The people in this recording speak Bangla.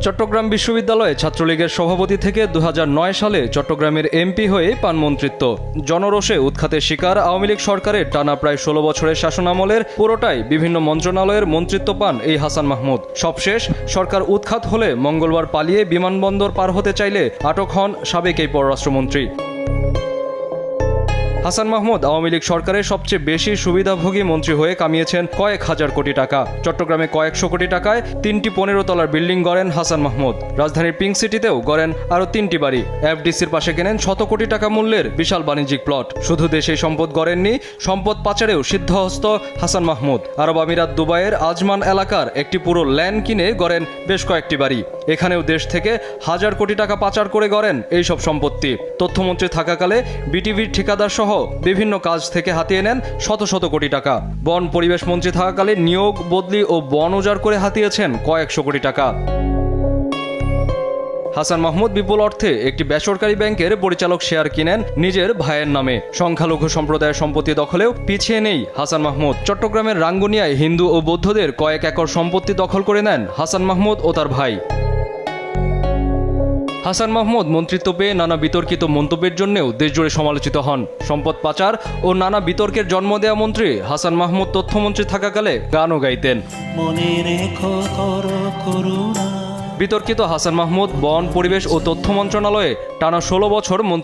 চট্টগ্রাম বিশ্ববিদ্যালয়ে ছাত্রলীগের সভাপতি থেকে 2009 সালে চট্টগ্রামের এমপি হয়ে পান মন্ত্রিত্ব। জনরোষে উৎখাতের শিকার আওয়ামী লীগ সরকারের টানা প্রায় 16 বছরের শাসনামলের পুরোটাই বিভিন্ন মন্ত্রণালয়ের মন্ত্রিত্ব পান এই হাসান মাহমুদ। সবশেষ সরকার উৎখাত হলে মঙ্গলবার পালিয়ে বিমানবন্দর পার হতে চাইলে আটক হন সাবেক এই পররাষ্ট্রমন্ত্রী। হাসান মাহমুদ আওয়ামী লীগ সরকারের সবচেয়ে বেশি সুবিধাভোগী মন্ত্রী হয়ে কামিয়েছেন কয়েক হাজার কোটি টাকা। চট্টগ্রামে কয়েকশো কোটি টাকায় 3টি 15 তলার বিল্ডিং গড়েন হাসান মাহমুদ। রাজধানীর পিঙ্ক সিটিতেও গড়েন আরও 3টি বাড়ি। এফডিসির পাশে কেনেন শত কোটি টাকা মূল্যের বিশাল বাণিজ্যিক প্লট। শুধু দেশেই সম্পদ গড়েননি, সম্পদ পাচারেও সিদ্ধহস্ত হাসান মাহমুদ। আরব আমিরাত দুবাইয়ের আজমান এলাকার একটি পুরো ল্যান্ড কিনে গড়েন বেশ কয়েকটি বাড়ি। এখানেও দেশ থেকে হাজার কোটি টাকা পাচার করে গড়েন এইসব সম্পত্তি। তথ্যমন্ত্রী থাকাকালে বিটিভির ঠিকাদার সহ বিভিন্ন কাজ থেকে হাতিয়ে নেন শত শত কোটি টাকা। বন পরিবেশ মন্ত্রী থাকাকালে নিয়োগ, বদলি ও বন উজাড় করে হাতিয়েছেন কয়েকশো কোটি টাকা। হাসান মাহমুদ বিপুল অর্থে একটি বেসরকারি ব্যাংকের পরিচালক শেয়ার কিনেন নিজের ভাইয়ের নামে। সংখ্যালঘু সম্প্রদায়ের সম্পত্তি দখলেও পিছিয়ে নেই হাসান মাহমুদ। চট্টগ্রামের রাঙ্গুনিয়ায় হিন্দু ও বৌদ্ধদের কয়েক একর সম্পত্তি দখল করে নেন হাসান মাহমুদ ও তার ভাই। হাসান মাহমুদ মন্ত্রিত্ব পেয়ে নানা বিতর্কিত মন্তব্যের জন্যও দেশজুড়ে সমালোচিত হন। সম্পদ পাচার ও নানা বিতর্কের জন্ম দেয়া মন্ত্রী হাসান মাহমুদ তথ্যমন্ত্রী থাকাকালে গানও গাইতেন। বিতর্কিত হাসান মাহমুদ বন, পরিবেশ ও তথ্য মন্ত্রণালয়ে টানা 16 বছর মন্ত্রী